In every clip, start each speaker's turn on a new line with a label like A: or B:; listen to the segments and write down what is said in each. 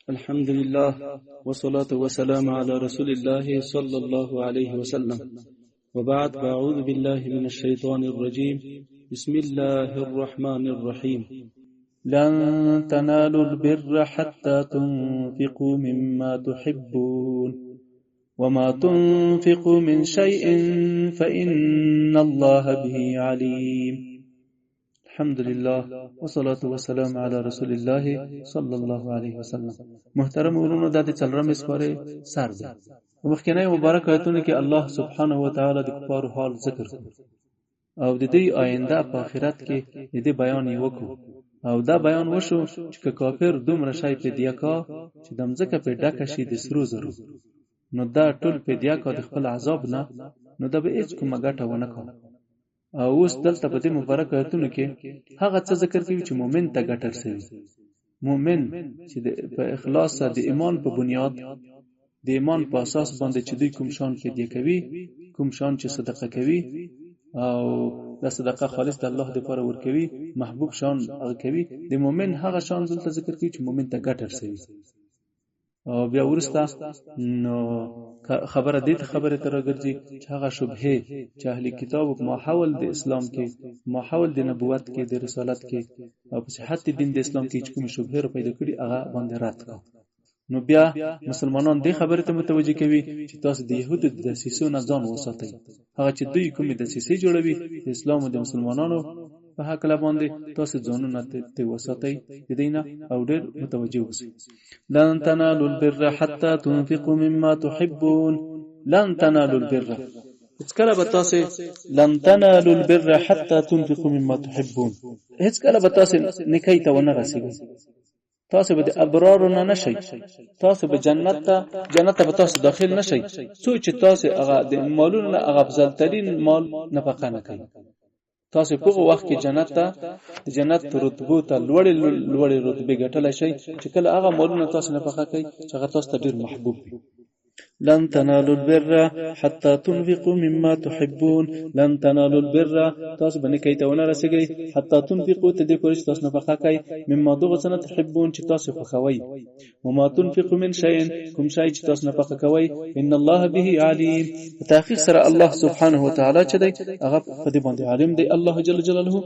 A: الحمد لله والصلاة والسلام على رسول الله صلى الله عليه وسلم وبعد فأعوذ بالله من الشيطان الرجيم بسم الله الرحمن الرحيم لن تنالوا البر حتى تنفقوا مما تحبون وما تنفقوا من شيء فإن الله به عليم الحمد لله والصلاة والسلام على رسول الله صلى الله عليه وسلم. محترم ورونو د څلورم سپاره سر ده. مخکنی مبارک آیتونه کې الله سبحانه و تعالی د کفارو حال ذکر او د دې آینده په آخرت کې د دې بیان یې وکړو او دا بیان وشو چې کافر دومره شی په دیا کا چې د مځکه په ډکه شي د سرو زرو، نو دا ټول په دیا کا د خپل عذاب نه، نو دا به هیڅ کومه ګټه ونه کوي. او اوس دلته په دې مبارک آیتونو کې هغه څه ذکر کوي چې مؤمن ته ګټه رسوي. مؤمن چې په اخلاص سره د ایمان په بنیاد، د ایمان په اساس باندې چې دوی کوم شان کې دی کوي، کوم شان چې صدقه کوي او د صدقه خالص د الله لپاره ورکوي، محبوب شان هغه کوي. د مؤمن هغه شان دلته ذکر کوي چې مؤمن ته ګټه رسوي. او بیا ورسته نو خبره دې خبره تر راګرځي چې هغه شبهه چې اهل کتاب ماحول د اسلام کې، ماحول د نبوت کې، د رسالت کې او په صحت دین د اسلام کې چې کوم شبهه پیدا کړي هغه باندې رات کا. نو بیا مسلمانان دې خبره ته متوجه کوي چې تاسو د يهودو د دسیسو نه ځان وساتئ. هغه چې دوی کومې دسیسې جوړوي د اسلام او د مسلمانانو په حق لا باندې تاسو ځانونه ته وساتئ د دینه او ډېر متوجه اوسئ. لن تنالوا البر حتى تنفقوا مما تحبون. لن تنالوا البر، هیڅ کله به تاسو لن تنالوا البر حتى تنفقوا مما تحبون، هیڅ کله به تاسو نیکی ته ونه رسیږئ. تاسو به د ابرار نه نشئ، تاسو به جنت ته تاسو داخل نشئ څو چې تاسو هغه د مالونو نه هغه افضل ترین مال نفقه نه کوي. تاسو په وخت کې د جنت رتبو ته لوړې رتبه ګټلای شئ چې کله هغه مالونه تاسو نفقه کوي چې هغه تاسو ته ډیر محبوب وي. لن تنالوا البر حتى تنفقوا مما تحبون. لن تنالوا البر، تاسو باندې کوي ته ونه رسیږئ حتی تنفقوا ته دې پرې تاسو نفقه کوي مما دغه څه تحبون چې تاسو خوښوي. وما تنفقوا من شيء، کوم شی چې تاسو نفقه کوي، ان الله به عليم. په تحقیق سره الله سبحانه و تعالی چې دی هغه په دې باندې عالم دی. الله جل جلاله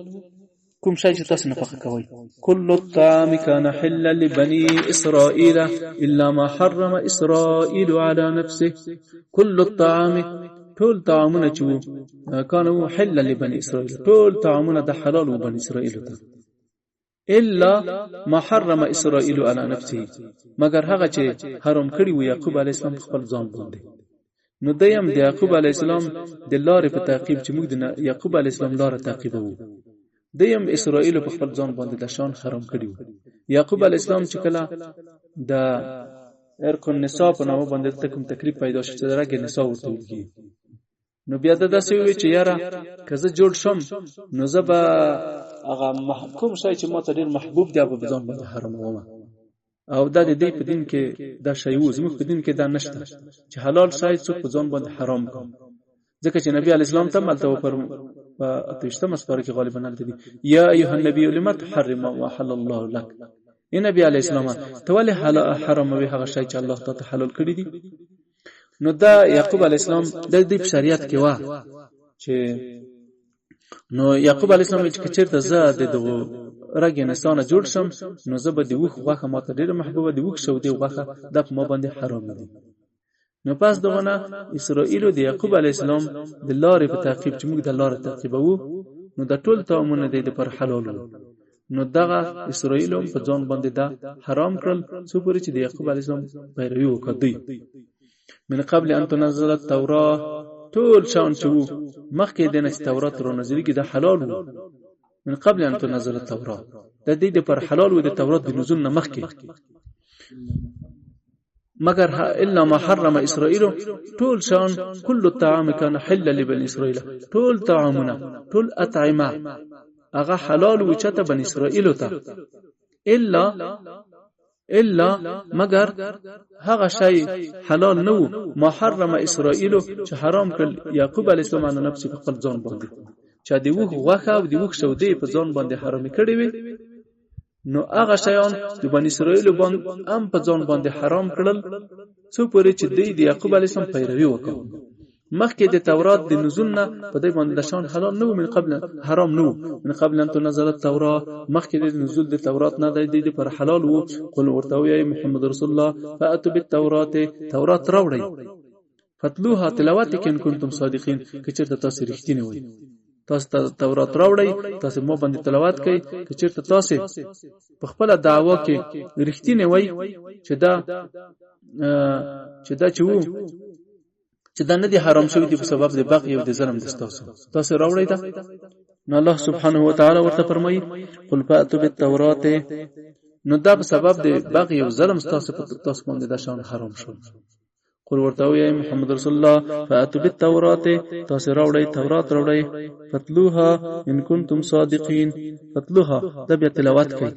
A: کوم شی چې تاسو نفقه کوي. كل الطعام كان حلا لبني اسرائيل الا ما حرم اسرائيل على نفسه. كل الطعام، ټول طعامونه چې كانوا حلا لبني اسرائيل، ټول طعامونه د حلال وبني اسرائيل ته، الا ما حرم اسرائيل على نفسه، مگر هغه چې حرام کړی و یعقوب علی السلام خپل ځان باندې. نو دیم د یعقوب علی السلام د لارې په تعقیب چې موږ د یعقوب علی السلام لارې تعقیبو، دیم اسرائیل په خپل ځان باندې د شان حرام کړیو. یعقوب علی السلام چې کله د ارکن نساء په نامه باندې کوم تکلیف پیدا شو چې درګه نساء ورته وږي، نو بیا د داسې وی چې یاره کزه جوړ شم نو زبا هغه محکوم شای چې ماته ډیر محبوب دی په ځان باندې حرام ومه. او دا د دې په دین کې دا شی وو، زموږ په دین کې دا نشته چې حلال شای څوک په ځان باندې حرام کوي. ځکه چې نبی علی السلام ته ملته وفرم په اتشتمه سپاره کې غالبا نلته دي یا ایها النبی لما تحرم ما حل الله لك. ای نبی علی السلام ته ولې حرام وي هغه شی چې الله تعالی حلال کړی دي. نو دا یعقوب علی السلام د دې شریعت کې وا چې نو یعقوب علی السلام چې چیرته زه دغه راګ انسان جوړ شم نو زه به د وخ واخه ماته ډیره محبوبه دی وخ شو دی واخه د ما باندې حرام دي. نو پس دغه اسرائیل او د یعقوب علی السلام د لارې په تعقیب چې موږ د لارې تعقیبو، نو د ټول طعامونه د پر حلال. نو دغه اسرائیل هم په ځان باندې دا حرام کړل څو پورې چې د یعقوب علی السلام پیروي وکړي. من قبل ان تنزل التوراة، ټول شان چې مخکې د تورات رو نازل کی د حلال وو. من قبل ان تنزل التوراة، د دې پر حلال وو د تورات د نزول نه مخکې. مگر الا ما حرم اسرائيل، طول شان كل الطعام كان حلا لبني اسرائيل، طول طعامنا طول اطعمه هغه حلال و چته بني اسرائيل ته، الا مگر هغه شی حلال نو ما حرم اسرائيل چې حرام کړ یعقوب علی السلام عن نفس په خپل ځان باندې، چې دی وغه او دی وغه شو دی په ځان باندې حرام کړی وي. نو هغه شیان د بنی اسرائیل باندې هم په ځان باندې حرام کړل څو پورې چې دوی د یعقوب علیه السلام پیروي وکړه. مخکې د تورات د نزول نه په دې باندې د شان حلال نه و، من قبل حرام نه و، من قبل ان تنزل التوراة، مخکې د نزول د تورات نه د دې پر حلال وو. قل ورته وایي محمد رسول الله فاتوا بالتوراة، تورات راوړئ، فتلوها تلاوت کې ان کنتم صادقین، که چېرته تاسو رښتینی وئ. تاسو تورات راوړئ، تاسو مو باندې تلاوت کوي، که چېرته تاسو په خپل دعوا کې رښتینی وئ چې دا چې وو چې دا نه دي حرام شوی دي په سبب د بغي او د ظلم د تاسو راوړی دا. نو الله سبحانه و تعالی ورته فرمایي قل فاتوا بالتوراة، نو دا په سبب د بغي او ظلم تاسو باندې دا شان حرام شو. قل ورته وایي محمد رسول الله فاتوا بالتوراة، تاسو راوړی تورات راوړی، فتلوها ان کنتم صادقین، فتلوها دا بیا تلاوت کوي،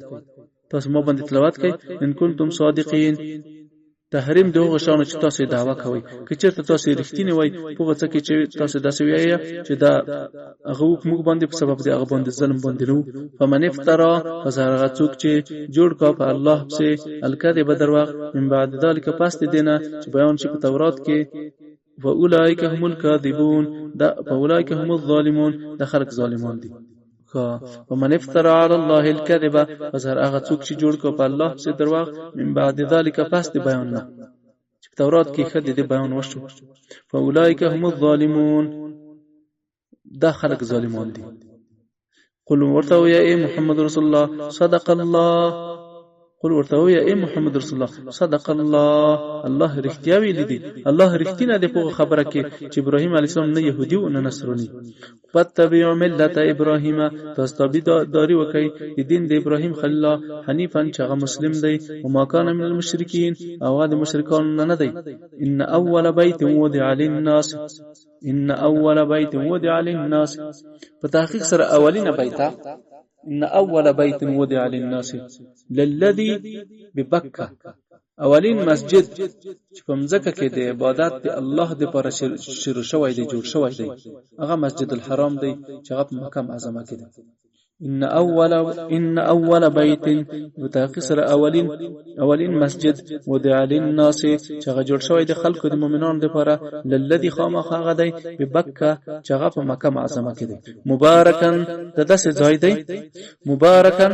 A: تاسو مو باندې تلاوت کوي ان کنتم صادقین. تحریم دغه شانو چې تاسو دعوا کوي، که چېرته تاسو رښتینی وای په څه کې چې تاسو داسې وایي چې دا هغه موږ باندې په سبب دی هغه باندې ظلم باندې نو. فمن افترا، فزارغه څوک چې جوړ کا په الله سے الکذب درواغ، من بعد ذلك پس دینه چې بیان شي په تورات کې، واولئک هم الکاذبون، دا واولئک هم الظالمون، دا خلق ظالمان دي. ومن افترى على الله الكذب، فزر هغه څوک چې جوړ کو په الله سے درواغ، من بعد ذلك پس د بیان نه چې تورات کې خد دې بیان وشو، فاولئک هم الظالمون، دا خلق ظالمان دي. قل ورته ويا محمد رسول الله صدق الله، قل ورته ويا محمد رسول الله صدق الله، الله رښتیا ویل دي، الله رښتینه دی په خبره کې چې ابراهیم علیه السلام نه يهودي او نه نصراني. فتبعوا ملت ابراهیم، تاسو تابعداري وکړئ د دین د ابراهیم خلیل الله حنیفا چې هغه مسلم دی، او ما کان من المشرکین، او د مشرکان نه دی. ان اول بیت وضع للناس، ان اول بیت وضع للناس، په تحقیق سره اولینه بیت، ان اول بیت وضع للناس للذي ببکه، اولین مسجد چې په مځکه کې د عبادت د الله د پر شروع شوی دی، جوړ شوی دی، هغه مسجد الحرام دی چې هغه په مکه معظمه کې دی. ان اول بیت، متأخر سره اولین مسجد وضع للناس چې هغه جوړ شوی دی خلکو د مؤمنانو لپاره، للذي خامخ هغه دی ببکه چې هغه په مکه معظمه کې دی. مبارکن، دا داسې ځای دی مبارکن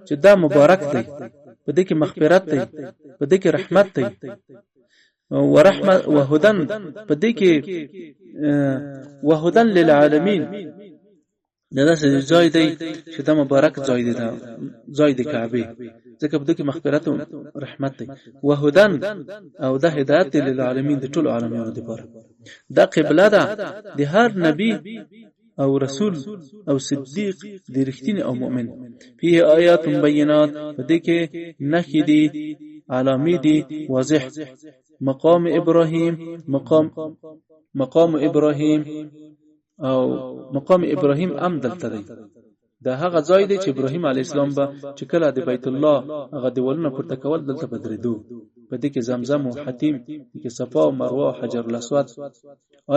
A: چې دا مبارک دی، په دې کې مغفرت دی، په دې کې رحمت دی، ورحمت وهدن، په دې کې وهدن للعالمین، دا داسې ځای دی چې دا مبارک ځای دی، دا ځای دی کعبه، ځکه په دې کې مغفرت او رحمت دی، وهدن او دا هدایت دی للعالمین، د ټول عالمانو لپاره. دا قبله ده د هر نبی او رسول او صدیق د رښتینی او مؤمن. فيه آیات بینات، په دې کې نښې دي، علامې دي واضح. مقام ابراهیم، مقام ابراهیم او مقام ابراهیم هم دلته دی. دا هغه ځای دی چې ابراهیم علیه السلام به چې کله د بیت الله هغه دیوالونه پورته کول دلته بدرېدو. په دې کې زمزم او حتیم، کې صفا او مروه او حجر الاسود.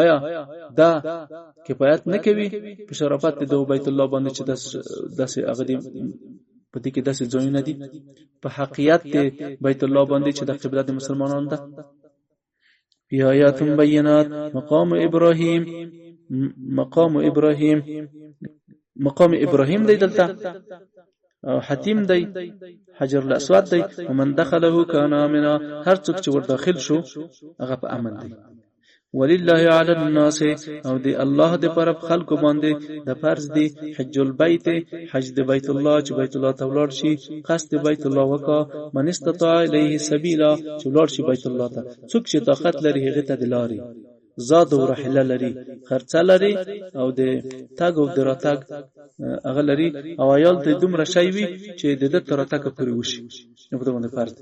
A: آیا دا کفایت نه کوي په شرافت د بیت الله باندې چې داسې هغه دی؟ په دې کې داسې ځایونه دي په حقیقت د بیت الله باندې چې د قبله د مسلمانانو ده. فی آیات بینات، مقام ابراهیم دی دلته، او حتیم دی، حجر الاسود دی. ومن دخله کان آمنا، هر څوک چې ور داخل شو هغه په امن دی. ولله علی الناس، او دی الله د پر خلکو باندې د فرض دی حج البیت، حج د بیت الله، چې بیت الله ته ولاړ شي، قصد بیت الله وکا، من استطاع الیه سبیلا، چې ولاړ شي بیت الله ته، څوک چې طاقت لري هغه ته د لاري، زاد او رحله لري، خرڅه لري، او د تاګ او دراتګ هغه لري، او عیال ته دومره شی وي چې د دې تر تاګ پورې وشي، نو په باندې فرض.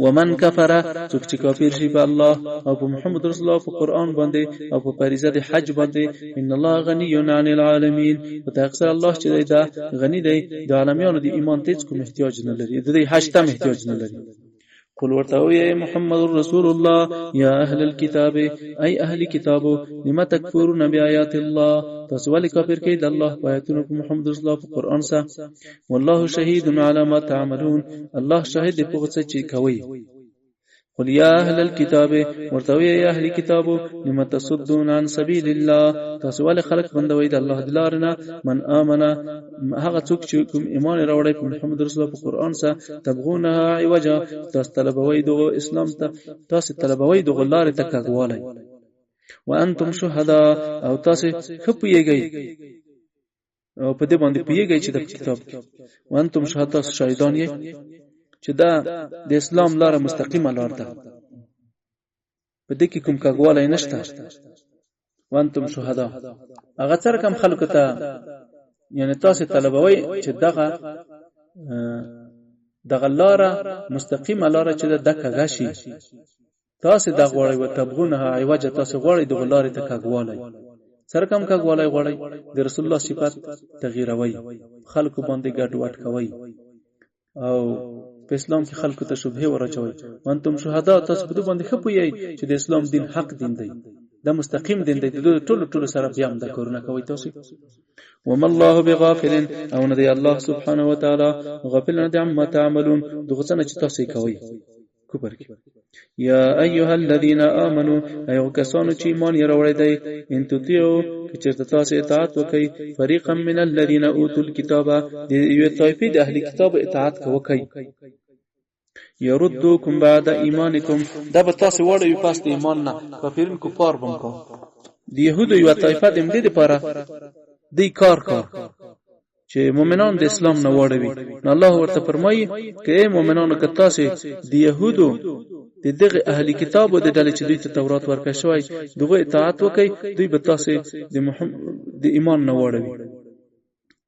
A: ومن کفر، څوک چې کافر شي په الله او په محمد رسول الله، په قران باندې او په فریضه د حج باندې، ان الله غنی عن العالمین، او تاکسر الله چې دا غنی دی د عالمانو د ایمان ته کوم احتیاج نه لري، د حج ته احتیاج نه لري. قل ورتوي محمد رسول الله يا أهل الكتاب أي أهل كتابو لما تكفرون بآيات الله تسوال كافر كيد الله وآياتنا محمد رسول الله في القرآن سا والله شهيد على ما تعملون الله شهيد بغتسة كوي قل يا أهل الكتاب ورتوي يا أهل كتابو لما تصدون عن سبيل الله تسوال خلق بندوي الله دلارنا من آمن هغه څوک چې کوم ایمان راوړی په محمد رسول الله په قرآن سره تبغونها عوجا تاسو طلبوي دغه اسلام ته تاسو طلبوي دغه لارې ته کاږوالی وانتم شهدا او تاسو خپيږئ او په دې باندې پیږئ چې د کتاب وانتم شهدا شاهدان یې چې دا د اسلام لاره مستقیمه لار ده په دې کې کوم کاږوالی نشته وانتم شهدا هغه څرګم کم خلکو ته یعنی تاسو طلبوي چې دغه لاره مستقیمه لاره چې د کاږي تاسو د غوړی و تبغونها عوجه تاسو غوړی د لارې ته کاږوالی سرکم کاږوالی غوړی د رسول الله صفات تغییروي خلکو باندې ګډ وډ کوي او په اسلام کې خلکو ته شبهه ورچوي وانتم شهدا تاسو په دې باندې خپوي چې د اسلام دین حق دین دی دا مستقیم دین دی د ټولو سره بیا هم دا کارونه کوي تاسو وما الله بغافل او نه دی الله سبحانه وتعالى غافل نه دی عما تعملون دغه څه چې تاسو کوي کوپر کی یا ایها الذين امنوا ایو کسانو چې ایمان یې راوړی دی ان تطیعو چې تاسو اطاعت وکړي فريقا من الذين اوتوا الكتاب د یو طائفه د اهل کتاب اطاعت کوي يردوكم بعد ایمانکم دا به تاسو وړي پاس د ایمان نه کافرین کفار بم کو د يهودو یو طائفه د دې لپاره دی کار چې مؤمنان د اسلام نه وړوي نو الله ورته فرمایي چې مؤمنانو که تاسو د يهودو دغه اهلی کتابو د ډلې چې دوی ته تورات ورکړ شوی دغه اطاعت وکړي دوی به تاسو د ایمان نه وړوي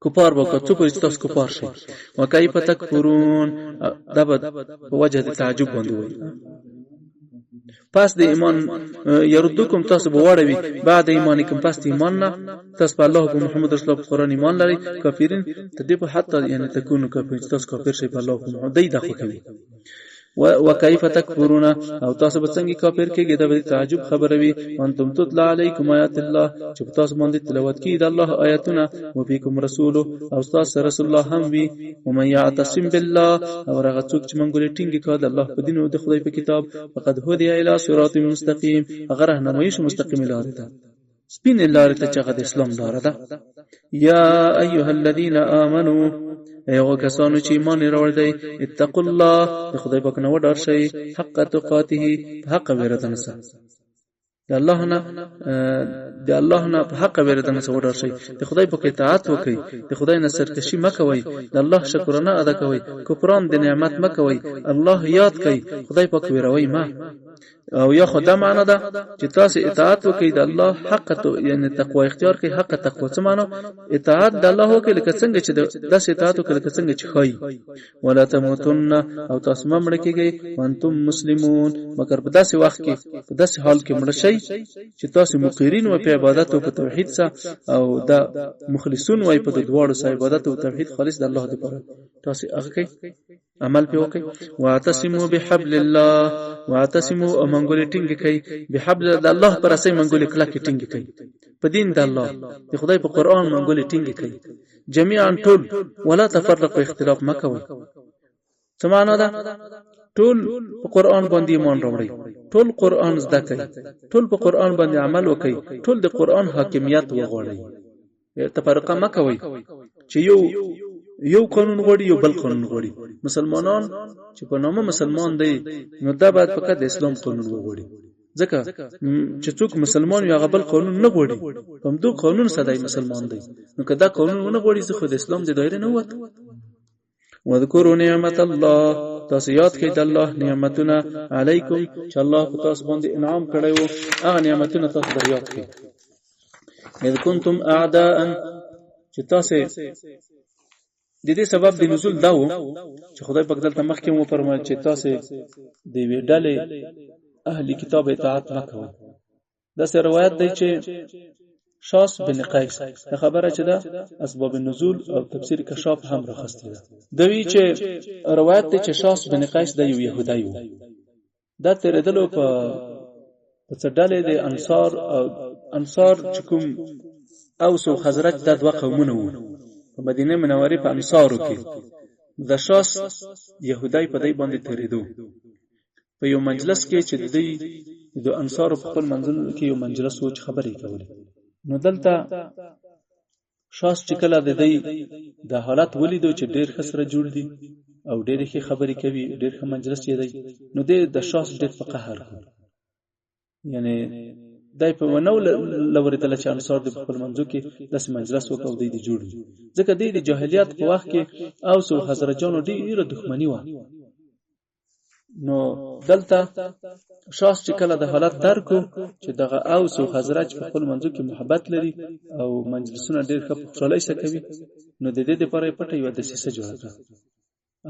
A: کفار وکړه څو پر تاسو کفار شي وکيف تکفرون دا به وجه د تعجب باندې وي پس د ایمان يردوکم تاسو به وړوي بعد ایمانکم پس د ایمان نه تاسو په الله او محمد رسول الله قرآن ایمان لري کافرین تدې په حتی یعنی تكونوا کافرین تاسو کافر شي په الله او محمد دای دغه کوي وكيف تكفرون او تاسو به څنګه کافر کېږئ دا به تعجب خبره وي انتم تطلع علیکم آیات الله چې تاسو باندې تلاوت کړي د الله آیاتونه او فیکم رسول او تاسو رسول الله هم وي او من يعتصم بالله او هغه څوک چې منګولې ټینګ کړي د الله په دین او د خدای په کتاب فقد هدي الى صراط مستقيم هغه راهنمایي شو مستقیم لار ته سپین لار ته چې د اسلام لار ده یا ایها الذين امنوا ایغه کسانو چې ایمان راوړل دي اتقوا الله د خدای پاک نه وډار شي حق تقاته حق ویرتنه سره د الله نه په حق ویرتنه سره وډار شي د خدای پاک اطاعت وکړي د خدای نه سرکشي مکوئ د الله شکرانه ادا کوئ کفران د نعمت مکوئ الله یاد کړئ خدای پاک ویروي ما او یا خدای معنا ده چې تاسو اطاعت وکړئ د الله حق ته یعنی تقوا اختیار کړئ حق تقوا څه معنا اطاعت د الله وکړئ لکه څنګه چې د اطاعت وکړئ لکه څنګه چې خای ولا تموتن او تاسو مړ کېږئ وانتم مسلمون مگر په داسې وخت کې په داسې حال کې مړ شئ چې تاسو مقرین او په عبادت او په توحید سره او د مخلصون وای په دواړو سره عبادت او توحید خالص د الله لپاره تاسو هغه کوي عمل په وکي واعتصموا بحبل الله واعتصموا او منګولې ټینګ کوي بحبل الله پر اساس منګولې کلا کې ټینګ کوي په دین د الله د خدای په قران منګولې ټینګ کوي جميعا ټول ولا تفرقوا اختلاف مکوي سمانه ده ټول په قران باندې ایمان راوړي ټول قران زده کوي ټول په قران باندې عمل وکړي ټول د قران حاکمیت وغواړي تفرقه مکوي چې یو قانون غوړي یو بل قانون غوړي مسلمانان چې په نامه مسلمان دی نو دا باید فقط د اسلام قانون وغوړي ځکه چې څوک مسلمان یو غبل قانون نه غوړي کوم دو قانون صدای مسلمان دی نو کدا قانون نه غوړي زه خو د اسلام د دایره نه وته وذکروا نعمت الله تاسو یاد کړئ د الله نعمتونه علیکم چې الله په تاسو باندې انعام کړی وو هغه نعمتونه تاسو یاد کړئ اذ کنتم اعداء چې تاسو د دې سبب د نزول دا و چې خدای پاک دلته مخکې مو فرمایي چې تاسو د وی ډلې اهلی کتاب اطاعت وکړئ دا سره روایت دی چې شاس بن قیس د خبره چې ده اسباب نزول او تفسیر کشاف هم راخسته ده. دوی چې روایت دی چې شاس بن قیس د یو يهودي و. دا تیرېدلو په څډلې د انصار چې کوم اوس او خزرج د دوه قومونه وو په مدینه منوره په انصارو کې. د شاس يهودي په دای باندې تیرېدو په یو مجلس کې چې د انصار په خپل منځل کې یو مجلس و چې خبرې کولې. نو دلته شاس چې کله د حالت ولیدو چې ډېر خسره جوړ دي او ډېر ښه خبرې کوي، ډېر ښه مجلس یې دی، نو د شاس ډېر په قهر کړ. یعنی دای په ونو لوریدل چې انصار د خپل منځو کې داسې مجلس وکاو دی جوړ دي، ځکه د جاهلیت په وخت کې اوس او خزرجانو ډېره دښمنی و. نو دلته شاس چې کله د حالت درکو چې دغه اوس او خزرج په خپل منځو کې محبت لري او مجلسونه ډېر ښه خوشالۍ سره کوي، نو د دې لپاره پټه یو دسیسه جوړه کړه.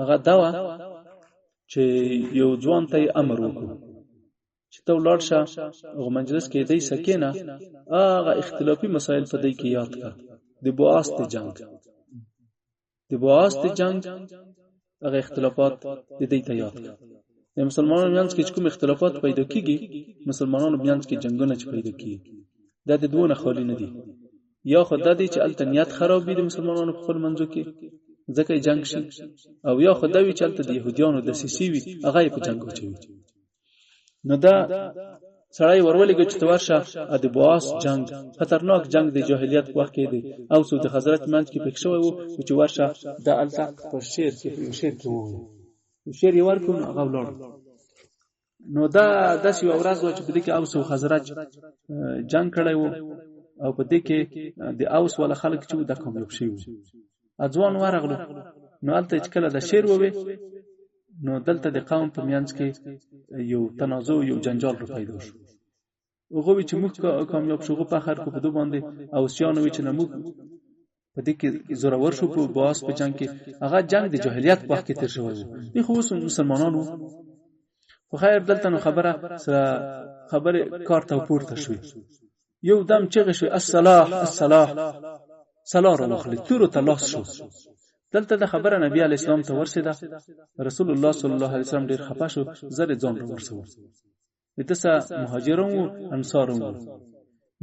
A: هغه دا و چې یو ځوان ته امر وکړو چې ته ولاړ شه او مجلس کې دې سکینه هغه اختلافي مسایل په دې کې یاد کړه. د بواسط جنگ هغه اختلافات د دې ته یاد کړه. د مسلمانانو میانځ کې کوم اختلافات پیدا کیږي، مسلمانانو میانځ کې جنگونه چې پیدا کیږي، دا د دوه نه خالی نه دي. یا خدای دې چې التنیات خراب وي د مسلمانانو په خپل منځو کې ځکه جنگ شي، او یا خدای وی چې الته د يهوديانو د سیسي وي هغه په جنگ وچوي. نو دا سړی ورولېږي چې ورشه د بواس جنگ، خطرناک جنگ د جاهلیت په وخت کې دی او سود حضرت منځ کې پک شوی وو چې ورشه د الته په شعر کې وو شعر یې ورکوم هغه ولاړ. نو دا داسې یو ورځ و چې په دې کې اوس او خزرج جنگ کړی وو او په دې کې د اوس ولا خلک چې د کامیاب شي وو. ځوان ورغلو نو الته چې کله د شعر ووي نو دلته د قوم په میانځ کې یو تنازع یو جنجال رو پیدا شو. هغه چې موږ کامیاب شو په اخر کو په دوه باندې او سیانو چې موږ په دې کې زورور شو په باس په جنگ کې. هغه جنگ د جاهلیت په وخت کې تیر شوی و. دی خو مسلمانانو خو خیر دلته نو خبره کارته پورته شوی. یو دم چغه شو الصلاح صلاح را واخلي تور ته لاس شو. دلته د خبره نبی علی اسلام ته ورسېده. رسول الله صلی الله علیه وسلم ډیر خفه شو، زره ځان ورسو. دته مهاجرون او انصارون.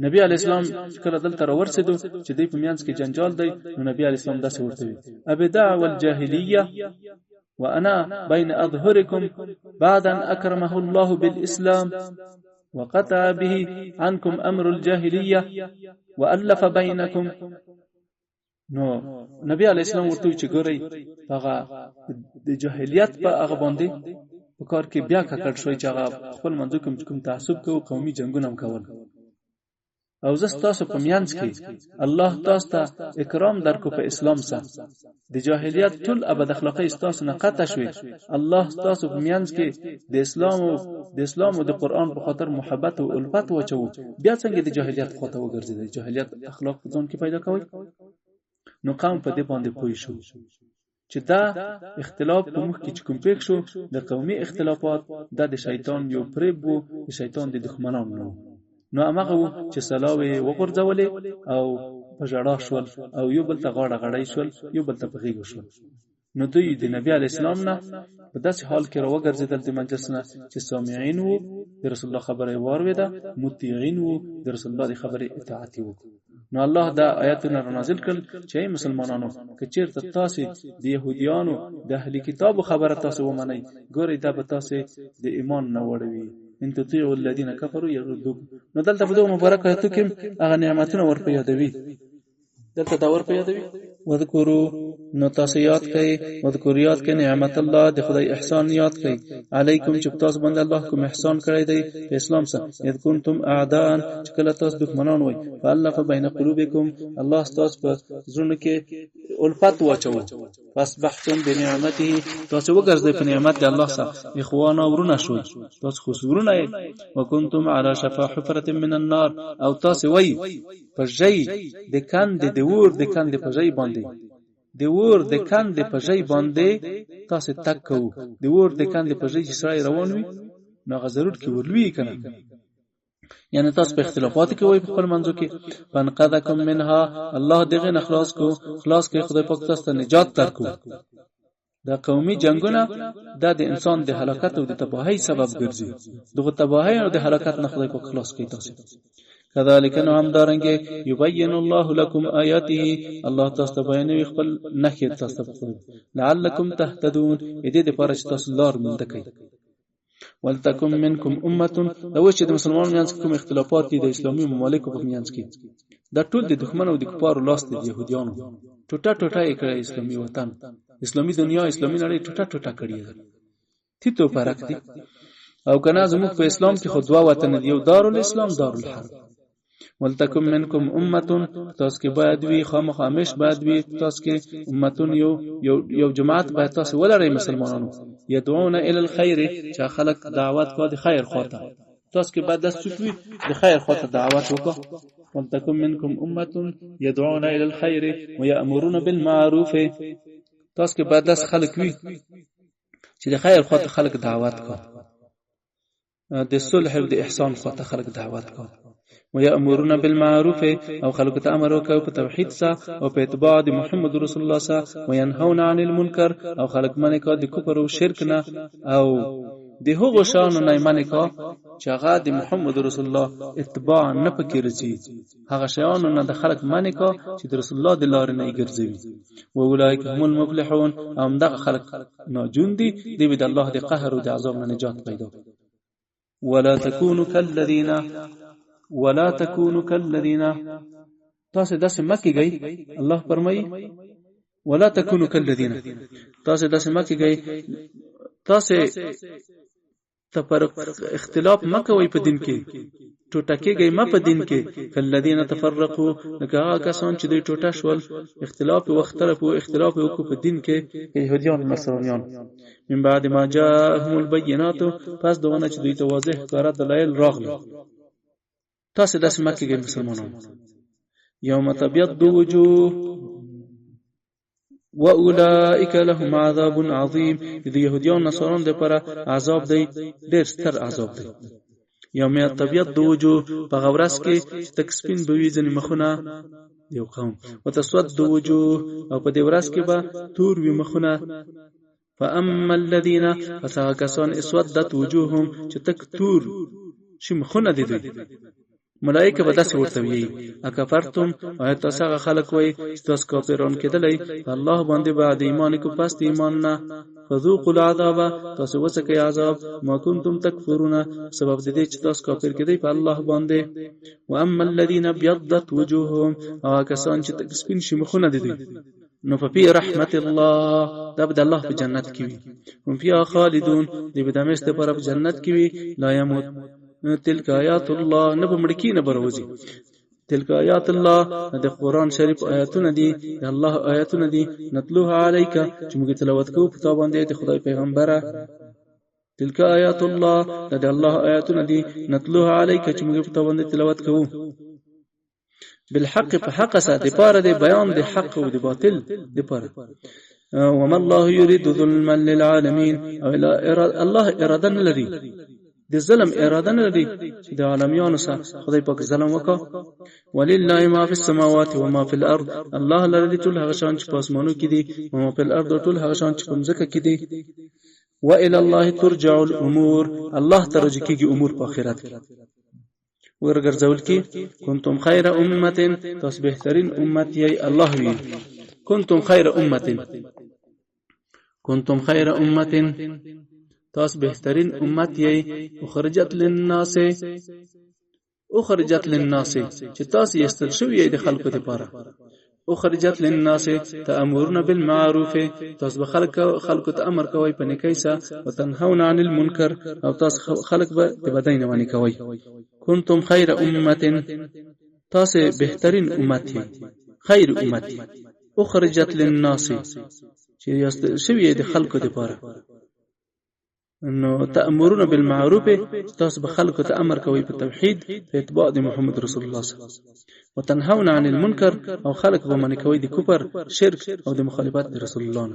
A: نبی علی اسلام کله دلته ورسېدو چې د میانځ کې جنجال دی، نو نبی علی اسلام داسې ورته وی ابدا والجاهلیه وانا بين اظهركم بعد ان اكرمه الله بالاسلام وقطع به عنكم امر الجاهلیه والف بينكم. نو نبی علی اسلام ورته چې ګورئ هغه د جاهلیت په هغه باندې په کار کې بیا ککړ شوی چې هغه خپل منځو کوم تعصب کوي، قومي جنگونه هم کول. او زه تاسو په میانځ کې الله تاسو ته اکرام درکو په اسلام سره، د جاهلیت ټول ابد اخلاقی تاسو نه قطع شوی. الله تاسو په میانځ کې د اسلام او د قران په خاطر محبت او الفت وچو، بیا څنګه د جاهلیت خاطر وګرځیدل، جاهلیت اخلاق په ځون کې پیدا کوي. نو قوم په دې باندې پوي شو چې دا اختلاف په مخ کې کوم پېښ شو د قومي اختلافات د شیطان یو پرېب وو، د شیطان د دښمنانو. نو هغه چې سلاوي وګرځولې او په جړا شول او یو بل ته غاړه شول، یو بل ته بغیږ شول. نو دوی د نبی علی اسلام نه په داسې حال کې راوګرځیدل د مجلس نه چې سامعين وو د رسول الله خبره وارویده، مطیعين وو د رسول الله خبره اطاعت وو. نو الله دا آیاتونه نازل کړل چې مسلمانانو کچیر ته تاسو د يهوديانو د اهلي کتابو خبره تاسو ومنئ، ګورئ دا به تاسو د ایمان نه وړوي. ان تطيعوا الذين كفروا يردوكم. نو دلته په دوه مبارک آیاتو کې هغه نعمتونه ورپه یادوي. دلته دا ورپه یادوي وذکروا، نو تاسو یاد کړئ، وذکروا یاد کړئ نعمت الله د خدای احسان یاد کړئ علیکم چې تاسو باندې الله کوم احسان کړی دی په اسلام سره. اذ کنتم اعداء چې کله تاسو دښمنان وای، فالف بین قلوبکم الله تاسو په زړونو کې الفت واچو، فاصبحتم بنعمته تاسو وګرځئ په نعمت د الله سره اخوانا ورونه شوي، تاسو خسورونه یې. وکنتم علی شفا حفرة من النار او تاسو وای په ځای د کاند د ور د کاند په ځای باندې د ور د کاند په ځای باندې تاسو تکو د ور د کاند په ځای چې سړی روان وي نو هغه ضرور کې ورلوي کنه یعنی تاسو په اختلافات کې وای په خپل منځو کې فنقذکم منها الله دغه نخلاص کې خدای پاک تاسو ته نجات درکو. دا قومي جنگونه د انسان د هلاکت او د تباہی سبب ګرځي. دغه تباہی او د هلاکت نه خدای پاک خلاص کوي تاسو. كذلك نو هم دارنګه يبين الله لكم آياته الله تاسو ته بیانوي خپل نخې تاسو ته لعلكم تهتدون دې د پاره چې تاسو لار مونږ کوي. ولتکم منکم امه لو چې د مسلمانانو منځ کوم اختلافات دي د اسلامي ممالکو په منځ کې دا ټول د دښمن او د کفارو لاس دي يهوديانو ټوټه ټوټه یې کړی اسلامي وطن اسلامي دنیا اسلامي نړۍ ټوټه ټوټه کړی ده. تیتو فرق دي او کنه زموږ په اسلام کې خو دوا وطن دی یو دارالاسلام دارالحرب. ولتکم منکم امه تاسو کې باید وي خامخامش باید وي تاسو کې امتون یو جماعت باید تاسو ولرئ مسلمانانو يدعون الى الخير چې خلق دعوت کوي د خیر خواته تاسو کې باید دست وي د خیر خواته دعوت وکړه. ولتکم منکم امه يدعون الى الخير ويأمرون بالمعروف تاسو کې باید دست خلق وي چې د خیر خواته خلق دعوت کوي د صلح او د احسان خواته خلق دعوت کوي. ويأمرون بالمعروف او خلق ته امر وکړي په توحید سره او په اتباع د محمد رسول الله سره وينهون عن المنکر او خلق منع کوي د کفر او شرک نه او د هغو شانو نه منع کوي چې هغه د محمد رسول الله اتباع نه پکې رسي هغه شانو نه د خلق منع کوي چې د رسول الله د لارې نه ګرځوي. و اولئک هم المفلحون هم دغه خلق ناجون دي د الله د قهر او د عذاب نه نجات پیدا. ولا تكونوا كالذين تاسو داسې مکیږئ الله فرمایي ولا تكونوا كالذين تاسو داسې مکیږئ تاسو تفرق اختلاف مکوئ په دین کې ټوټه کېږئ ما په دین کې کالذین تفرقوا لکه هغه کسان چې دوی ټوټه شول اختلاف وکړو په دین کې يهوديان نصرانيان من بعد ما جاءهم البينات پس دغه چې دوی ته واضح ښکارا دلایل راغلي. تاسو داسې مکه کې مسلمانانو یوم تبيض وجوه واولئک لهم عذاب عظیم د يهوديان نصاران لپاره عذاب دی ډېر ستر عذاب دی. یوم تبيض وجوه په غورس کې تک سپین بوي ځنې مخونه یو قوم وتسود وجوه او په دې ورځ کې به تور وي مخونه. فاما الذين فساكسون اسودت وجوههم چې تک تور شي مخونه دي ملائکه به داسې ورته وي اکفرتم او تاسو هغه خلک وای چې تاسو کافرون کېدلې الله باندې بعد ایمان کو پس ایمان نه فذوقوا العذاب تاسو وسکه عذاب ما کنتم تکفرون سبب دې چې تاسو کافر کېدې په الله باندې. واما الذين ابيضت وجوههم او کسان چې سپین شي مخونه دي نو ففي رحمت الله دبد الله په جنت کې وي هم فيها خالدون دې به دمشته پر جنت کې وي لا يموت. تلک آیات الله نبه مړکی نه بروزي تلک آیات الله د قران شریف آیاتونه دي د الله آیاتونه دي نتلوها علیک چې موږ تلاوت کوو په تابان دي د خدای پیغمبره. تلک آیات الله د الله آیاتونه دي نتلوها علیک چې موږ په تابان دي تلاوت کوو بالحق په حق سره د پاره د بیان د حق او د باطل د پاره. وما الله يريد ظلما للعالمين او الله اراده نه لري د ظلم اراده نه لري چې د عالميانو سره خدای پاک ظلم وکړي. ولله ما في السماوات وما في الارض الله لري ټول هغه شان چې په اسمانو کې دي او په الارض ټول هغه شان چې په ځمکه کې دي. والى الله ترجع الامور الله ترجع کیږي امور په آخرت کې ورګرځول کی. کنتم خیر امه تاسو بهترین امت یې الله وی کنتم خیر امه تاس بهترین امت یې اخرجت للناس چې تاسو یې استل شوی د خلکو لپاره اخرجت للناس تأمرون بالمعروف تاس به خلکو ته امر کوي په نیکۍ سره او تنهون عن المنکر او تاس خلک به د بدای نه ونی کوي. کنتم خیر امه تاسو بهترین امت یې خیر امت اخرجت للناس چې یې استل شوی د خلکو لپاره انه تأمرون بالمعروف تاسو به خلکو ته امر کوي په توحید په اتباع د محمد رسول الله صلی الله علیه وسلم وتنهون عن المنکر او خلک به منع کوي د کفر شرک او د مخالفت د رسول الله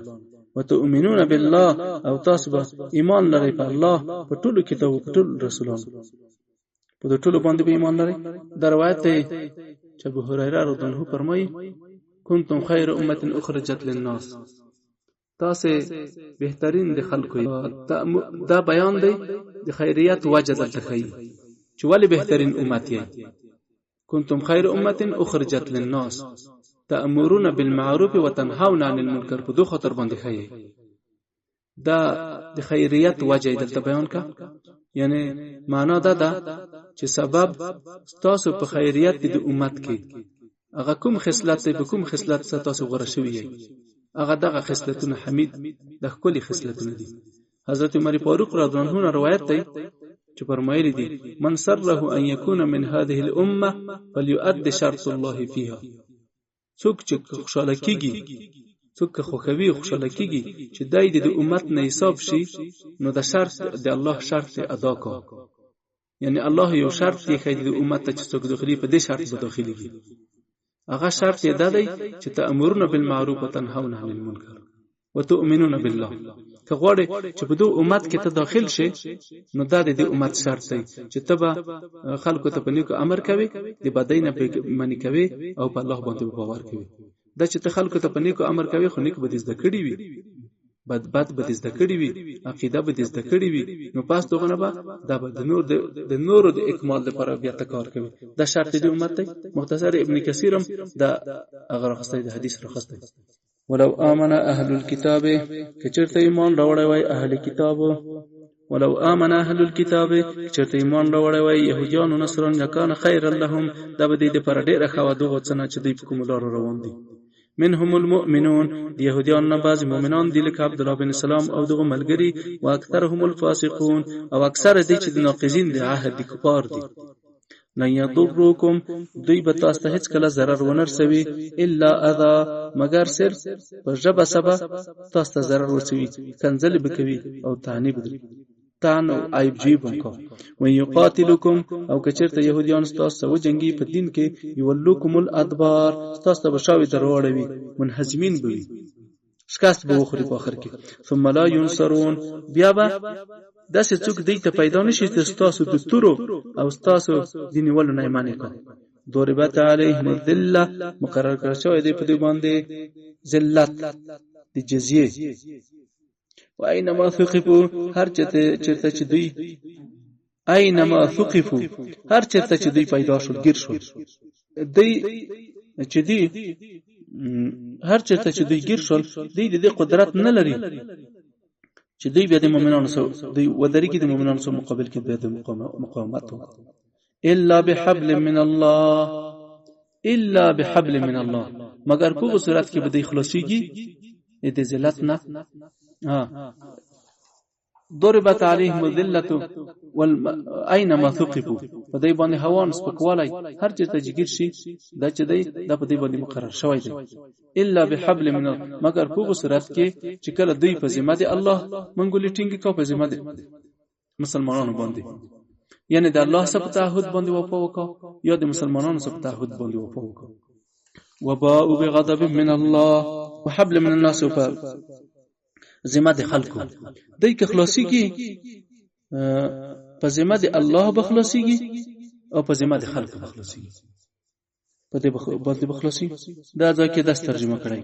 A: وتؤمنون بالله او تاسو به ایمان لرئ په الله په ټولو کتابو په ټولو رسولانو په دې ټولو باندې به ایمان لرئ. دا روایت دی چې ابو هريره رضی الله عنه فرمایي کنتم خیر امه اخرجت للناس، تاسو بهترین د خلکو. دا بیان دی د خیریت وجه دلته ښیي چې ولې بهترین امت یې. کنتم خیر امه اخرجت للناس تأمرون بالمعروف وتنهون عن المنکر، په دوه خاطر باندې ښیي. دا د خیریت وجه دلته بیان کا، یعنی معنا دا ده چې سبب تاسو په خیریت د امت کې هغه کوم خصلت په کوم خصلت تاسو غوړه شوی یې، هغه دغه خصلتونه حمید د خپل خصلتونه دي. حضرت عمر فاروق رضی الله عنه روایت دی چې فرمایلی دي من سره ان يكون من هذه الامه فليؤدي شرط الله فيها، څوک چې خوشاله کیږي، څوک خوخوي خوشاله کیږي چې دای د امت نه حساب شي، نو د شرط د الله شرط ادا کا. یعنی الله یو شرط یې خې د امت ته چې څوک داخلي په دې شرط به داخليږي. هغه شرط یې دا دی چې تأمرون بالمعروف وتنهون عن المنکر وتؤمنون بالله. که غواړي چې په دوه امت کې ته داخل شې، نو دا د دې امت شرط دی چې ته به خلکو ته په نیکو امر کوي، د بدۍ نه منع کوي او په الله باندې باور کوي. دا چې ته خلکو ته په نیکو امر کوي، خو نیک به دې زده کړي وي، بد به دې زده کړي وي، عقیده به دې زده کړي وي، نو پاس دغه نه به دا به د نور د اکمال لپاره بیا کار کوي. دا شرط دی امت دی. مختصر ابن کثیر هم دا هغه راخسته د حدیث راخسته. ولو آمن اهل الكتاب، کچرته ایمان راوړی وای اهل کتاب، ولو آمن اهل الكتاب، کچرته ایمان راوړی وای يهوديان او نصران، کان خیر لهم، دا به دې لپاره ډیره ښه و دغه څنګه چې دوی په کوم لار روان دي. منهم المؤمنون، دی يهوديان نه بعض مؤمنان دي لکه عبد الله بن سلام او دغه ملګری، او اکثرهم الفاسقون، او اکثر دي چې د ناقضین د عهد دي کفار دي. لن یضرکم، دوی به تاسو ته هیڅ کله ضرر ونه رسوي، الا اذى، مگر صرف پر جبه سبا تاسو ته ضرر ورسوي، کنځل بکوي او تعنی بدري تان او عیب جیبم کو. و یقاتلکم، او کچرته يهوديان تاسو سره جنگي په دین کې، یولکم الادبار، تاسو ته بشاوي دروړوي، منهزمین بوي، شکست به وخوري په اخر کې. ثم لا ينصرون، بیا به داسې څوک دی ته پیدا نشي چې تاسو د تورو او تاسو دین ولونه ایمان کوي. ضربت علیهم الذله، مقرر کړ شوی دی په دې باندې ذلت د جزیه. و اينما ثقفوا، هر چرته چې دوی، اينما ثقفوا، هر چرته چې دوی پیدا شول، ګیر شول، دوی چې دوی هر چرته چې دوی ګیر شول، دوی د قدرت نه لري چې دوی بیا د مؤمنانو سره دوی ودرې کې د مؤمنانو سره مقابل کې بیا د مقاومت الا بحبل من الله، الا بحبل من الله، مگر په صورت کې به د خلاصيږي د ذلت نه. ضربت عليهم الذله اينما ثقفوا، په دې باندې هوان سپکوالی هر چیرته جګیر شي، دا چې دی دا په دې باندې مقرر شوی دی. الا بحبل من الله، مگر په صورت کې چې کله دوی په ذمه دي الله منګولې ټینګي کو په ذمه دي مسلمانانو باندې، یعنی د الله سره تعهد باندې وفا وکړه یا د مسلمانانو سره تعهد باندې وفا وکړه. وباء بغضب من الله وحبل من الناس، ذمه د خلکو دای که خلاصيږي په ذمه د الله بخلاصيږي او په ذمه د خلکو بخلاصيږي، په دې باندې بخلاصي. دا ځکه د ترجمه کړی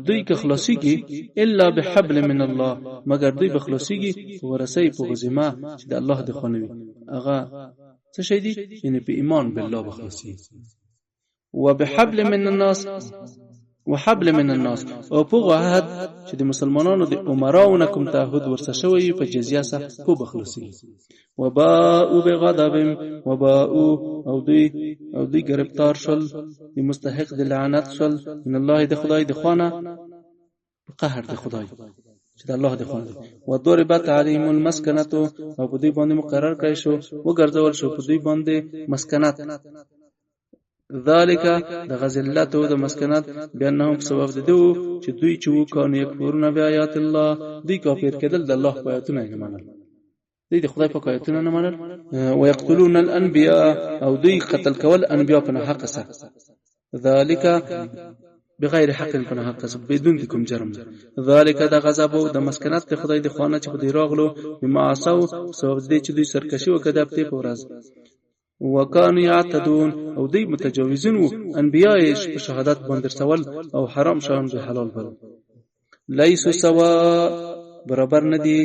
A: دوی که خلاصيږي الا بحبل من الله، مگر دوی بخلاصيږي په ورسې په ذمه چې د الله د خونوي، هغه څه شي دي، یعنی په ایمان بالله بخلاصي. وبحبل من الناس، وحبل من الناس، او په عهد چې د مسلمانانو د امراو کوم تعهد ورسره شوی په جزیه سره په بخلاصي. وباء بغضب، وباء او دوی گرفتار شول، د مستحق د لعنت شول، من الله د خدای د خوانه، په قهر د خدای چې د الله د خوانه. وضربت عليهم المسكنه، او په دوی باندې مقرر کړی شو، وګرځول شو په دوی باندې مسکنات. ذالک د غزلت او د مسکنات بانهم سبب دو چې دوی چې وکانو یکفرون بیاات الله، دوی کافر کېدل د الله په آیاتونو نه منل، دوی د خدای په آیاتونو نه منل. ويقتلون الانبیاء، او دوی قتل کول انبیاء په حق سره. ذالک بغیر حق په حق سره بدون کوم جرم. ذالک د غضب او د مسکنات د خدای د خوانه چې په دی راغلو بما عصوا، سبب دې چې دوی سرکشي وکړه په ورځ. وکانو یعتدون او دی متجاوزین وو انبیاء په شهادت باندې سوال او حرام شان به حلال بل. لیسو سوا برابر ندی،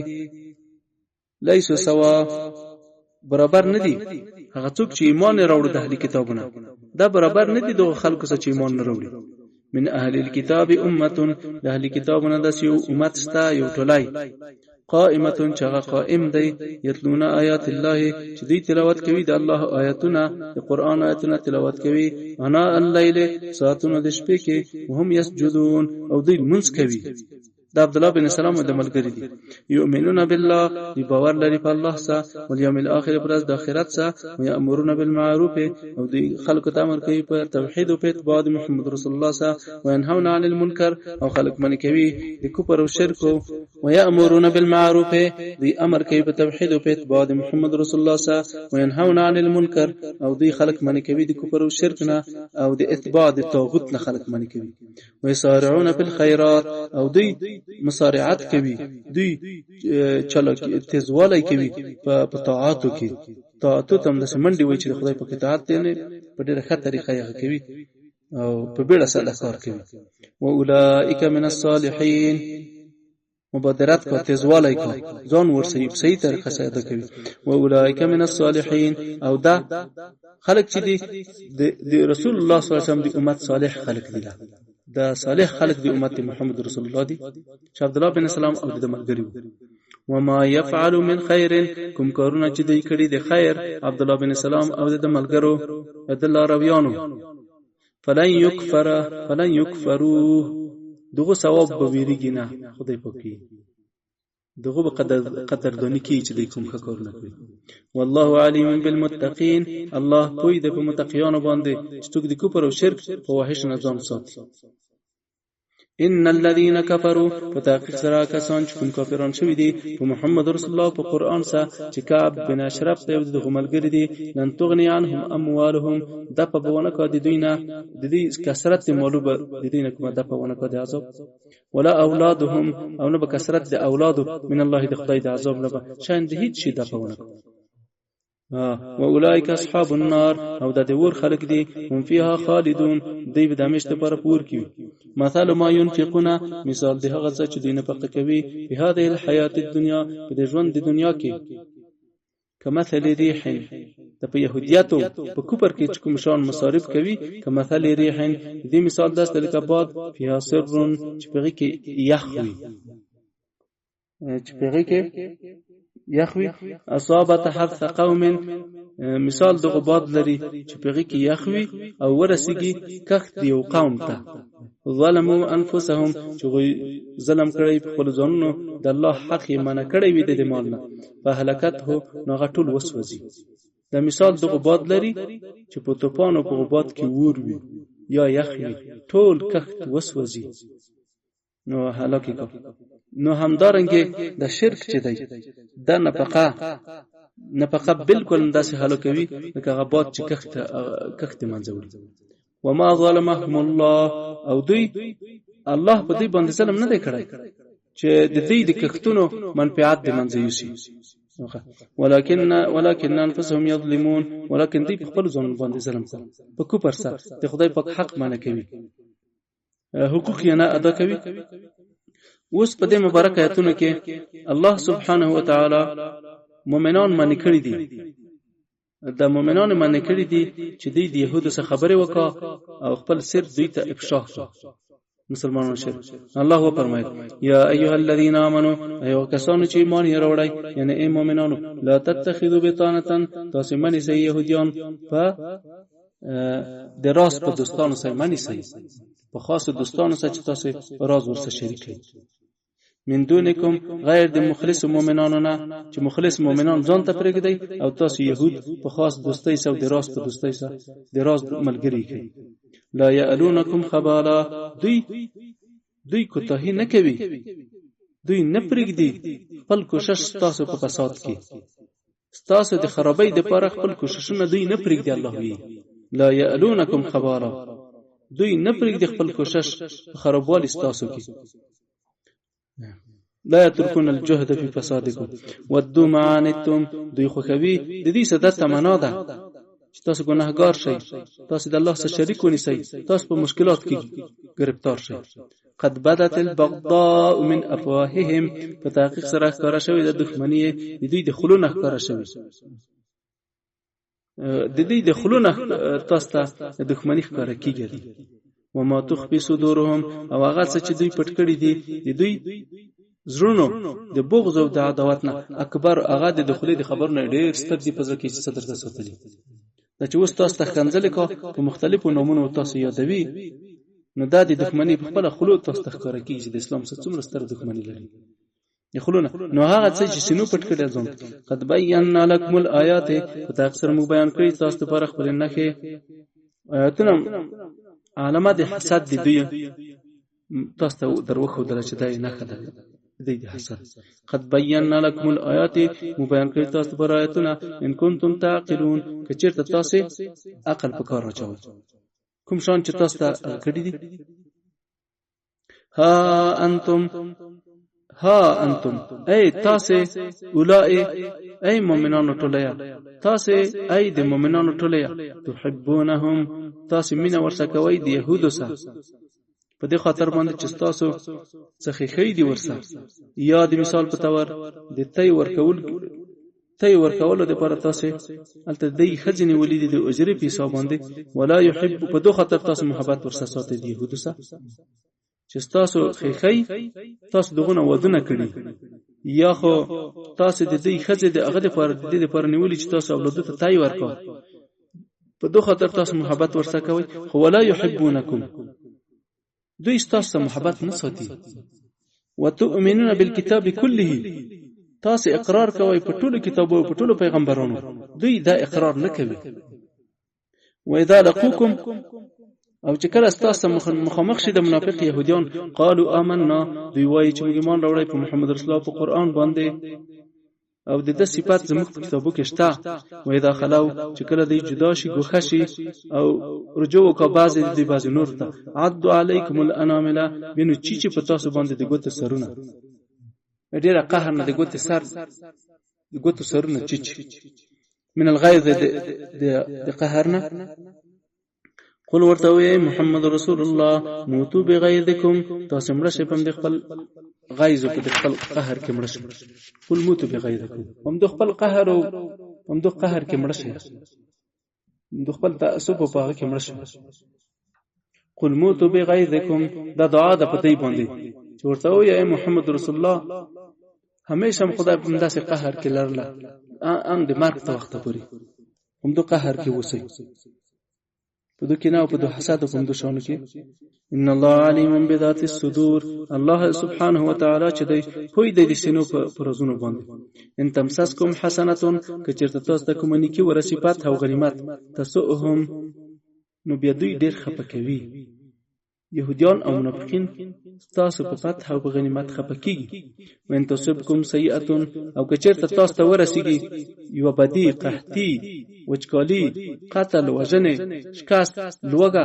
A: لیسو سوا برابر ندی هغه څوک چې ایمان راوړي د اهل کتابونه، دا برابر ندی دغه خلکو سره چې ایمان نه راوړي. من اهل الكتاب امه، د اهل کتابونه د یو امت ستا یو ټولای، قائمه چې هغه قائم دی، یتلون آیات الله چې دوی تلاوت کوي د الله آیاتونه، د قران آیاتونه تلاوت کوي، انا الليل ساعتونه د شپې کې، وهم یسجدون او دوی منځ کوي. دا عبد الله بن سلام د ملګری دي. یؤمنون بالله، دی باور لري په الله سره، او یوم الاخر پر د اخرت سره، او یامرون بالمعروف، او دی خلق ته امر کوي په توحید او په اتباع محمد رسول الله سره، او ينهون عن المنکر، او خلق منی کوي د کفر او شرک، او یامرون بالمعروف، دی امر کوي په توحید او په اتباع محمد رسول الله سره، او ينهون عن المنکر، او دی خلق منی کوي د کفر او شرک نه او د اتباع د طاغوت نه خلق منی کوي. و يسارعون في الخيرات، او دی مسارعت کوي، دوی چلو تیزوالی کوي په طاعاتو کې. طاعاتو تم د سمندي وای چې د خدای په اطاعت نه په ډېره ښه طریقه یې کوي او په بیړه سره کار کوي. و اولئک من الصالحین، مبادرت کو، تیزوالی کو، ځان ورسې په صحیح طریقه سره کوي. و اولئک من الصالحین، او دا خلق چې د رسول الله صلی الله علیه وسلم د امت صالح خلق دي، دا صالح خلق دی امت محمد رسول الله دی چې عبد الله بن سلام او د ملګری. وما يفعل من خير، کوم کارونه چې دوی کړي د خیر عبد الله بن سلام او د ملګرو د لارویانو، فلن يكفروا، دغه ثواب به ویریږي نه خدای پاکي، دغه به قدردانی کی چې دوی کوم کارونه کوي. والله علیم بالمتقین، الله پوی د په متقیانو باندې چې څوک د کفر او شرک په وحش نه ځان ساتي. ان الذين كفروا، فتحقیق سره کسان چې کوم کافران شوی دي په محمد رسول الله په قران سره، چې کعب بن اشرف ته د ملګری دي، لن تغني عنهم اموالهم، د په بونه کا دي دوینه د دې کثرت مالوبه د دې نه کومه د په بونه کا دي عذاب، ولا اولادهم، او نه به کثرت د اولادو من الله د خدای د عذاب نه به شان د هیڅ شي د په بونه. و اولئک اصحاب النار، او د ور خلق دي، هم فيها خالدون، دی به دمشت پر پور کی. مثال ما ينفقون، مثال د هغه څه چې دوی نه پخته کوي په هذه الحیات الدنیا، په ژوند د دنیا کې، کمثل ریح، د په يهودیاتو په کوپر کې چې کوم شان مصارف کوي، کمثل ریح، دې مثال داسته لکه باد، فيها سر، چې پغې کې یخوي، چې پغې کې یخوي، اصابت حرث قوم، مثال د غباد لري چې پغې کې یخوي او ورسیږي کخت یو قوم ته، ظلموا انفسهم، چې ظلم کړی په خپل ځانونو، د الله حق یې منع کړی وي د مال نه، په هلاکت هو نو غټول وسوځي. دا مثال د غباد لري چې په طوفان او په غباد کې ور وي یا یخوي، ټول کخت وسوځي نو هلاکی کو. نو همدارنګه د شرک چې دی د نفقه بالکل داسې هلاکوي لکه غباد چې کخت منځوري. وما ظلمهم الله، او دوی الله په دې باندې ظلم نه دی کړی چې د دې د کختونو منفعت د منځ یوسي، ولكن انفسهم يظلمون، ولكن دوی خپل ځان باندې ظلم کوي په کوپر سره، د خدای پاک حق منع کوي، حقوق یې نه ادا کوي. اوس په دې مبارک آیتونو کې الله سبحانه و تعالی مؤمنان باندې کړی دي، د مؤمنانو باندې کړی دي چې دوی د يهودو څخه خبره وکړه او خپل سر دوی ته افشا کړ. مسلمانانو شه الله و فرمایي یا ایها الذين امنوا، ایو کسانو چې ایمان یې راوړی، یعنی ای مؤمنانو، لا تتخذوا بطانه، تاسو منی سي يهوديان په د راس په دوستانو سره منی سي، په خاص دوستانو سره چې تاسو راز ورسره شریک کړئ، من دونکم، غیر د مخلص مؤمنانو نه چې مخلص مؤمنان ځان ته پرېږدي، او تاسو يهود په خاص دوستۍ سره د راس په دوستۍ سره د راز ملګری کړئ. لا یعلونکم خبالا، دوی کوتاهی نه کوي، دوی نه پرېږدي خپل کوشش تاسو په فساد کې، تاسو د خرابۍ لپاره خپل کوششونه دوی نه پرېږدي. الله وی لا یعلونکم خبالا، دوی نه پرېږدي خپل کوشش په خرابوالي تاسو کې. لا يتركون الجهد في فسادكم ودوا ما عنتم، دوی خوښوي د دې صدا تمنا ده چې تاسو ګناهګار شئ، تاسو د الله سره شریک ونیسئ، تاسو په مشکلات کې گرفتار شئ. قد بدت البغضاء من افواههم، په تحقیق سره ښکارا شوی د دښمنی د دوی د خلونو ښکارا شوی، د دوی د خلونو تاسو ته د دښمنی ښکارا کیږي. وما تخفي صدورهم، او هغه څه چې دوی پټ کړی دي د دوی زړونو د بغض او د عداوت نه اکبر، هغه د دخولي د خبر نه ډېر ستر دی په ځکه چې صدر ته ساتلی دا چې اوس تاسو تخنځل کا په مختلفو نومونو تاسو یادوي، نو دا د دښمنی په خپل خلو تاسو تخکاره کیږي د اسلام سره څومره ستر دښمنی لري یخلونه. نو هغه څه چې سينو پټ کړی ځون قد بینا لكم الآیات، په اکثر مو بیان کړی تاسو ته پر خپل نه کې آیاتونه علامه د حسد دی دوی تاسو ته دروخو درچ دای نه خده دی د حسد. قد بینا لكم الآیات، مو بیان کړی تاسو پر آیاتونه ان کنتم تعقلون، کچیرته تاسو عقل په کار راچوي. کوم شان چې تاسو ته کړی دي. ها انتم ای تاسو اولای ای مؤمنانو ټولیا، تاسو ای د مؤمنانو ټولیا تحبونهم، تاسو مینا ورسره کوي د يهودو سره په دې خاطر باندې چې تاسو څخه خېدي ورسره، یا د مثال په تور د تی ورکول د پر تاسو الته دی خزنه ولید د اجر په حساب باندې، ولا يحب په دې خاطر تاسو محبت ورسره ساتي د يهودو سره چې تاسو خېخی تاسو دغه ودونه کړی، یا خو تاسو د دې خزه د هغه د پر نیولې چې تاسو اولادو ته تای ورکو په دوه خاطر تاسو محبت ورسره کوي، خو ولا يحبونکم دوی تاسو محبت نه ساتي. وتؤمنون بالکتاب کله، تاسو اقرار کوي په ټولو کتابونو په ټولو پیغمبرانو، دوی دا اقرار نه کوي. واذا لقوکم، او چې کله تاسو مخامخ شي د منافق يهوديان قالوا آمنا، دوی وایي چې موږ ایمان راوړی په محمد رسول الله په قران باندې، او د دې صفات زموږ په کتابو کې شته. واذا خلو، چې کله دوی جدا شي ګوښه شي او رجوع کا بعضی د بعضی نور ته عد علیکم الانامل، بنو چې په تاسو باندې د ګوت سرونه ډیره قهر نه د ګوت سر د ګوت سرونه چې من الغیظ د قهرنا. قل ورته وی محمد رسول الله موتو بغیظکم، تاسو مړ شئ په خپل غیظ او په خپل قهر کې مړ شئ. قل موتو بغیظکم، هم د خپل قهر او هم د قهر کې مړ شئ، د خپل تعصب په هغه کې مړ شئ. قل موتو بغیظکم، دا دعا د پتی باندې چې ورته وی محمد رسول الله همیشه خدای په داسې قهر کې لرله ان د مرګ ته وخت پوري هم د قهر کې وسی په دو کې نه په دو حسد په دو شانو کې. ان الله علیم بذات الصدور، الله سبحانه و تعالی چې دی پوی د سینو په رزونو باندې. ان تمسسکم حسنه، کچرته تاسو ته کوم نیکی ورصفات او غنیمت تسوهم، نو بیا دوی ډیر خپکوي يهوديان او منافقين تاسو په فتح او غنیمت خپکیږي. وان تصبکم سیئه، او کچرته تاسو ته ورسیږي یو بدی قحطی وچکالی قتل وجنه شکست لوګه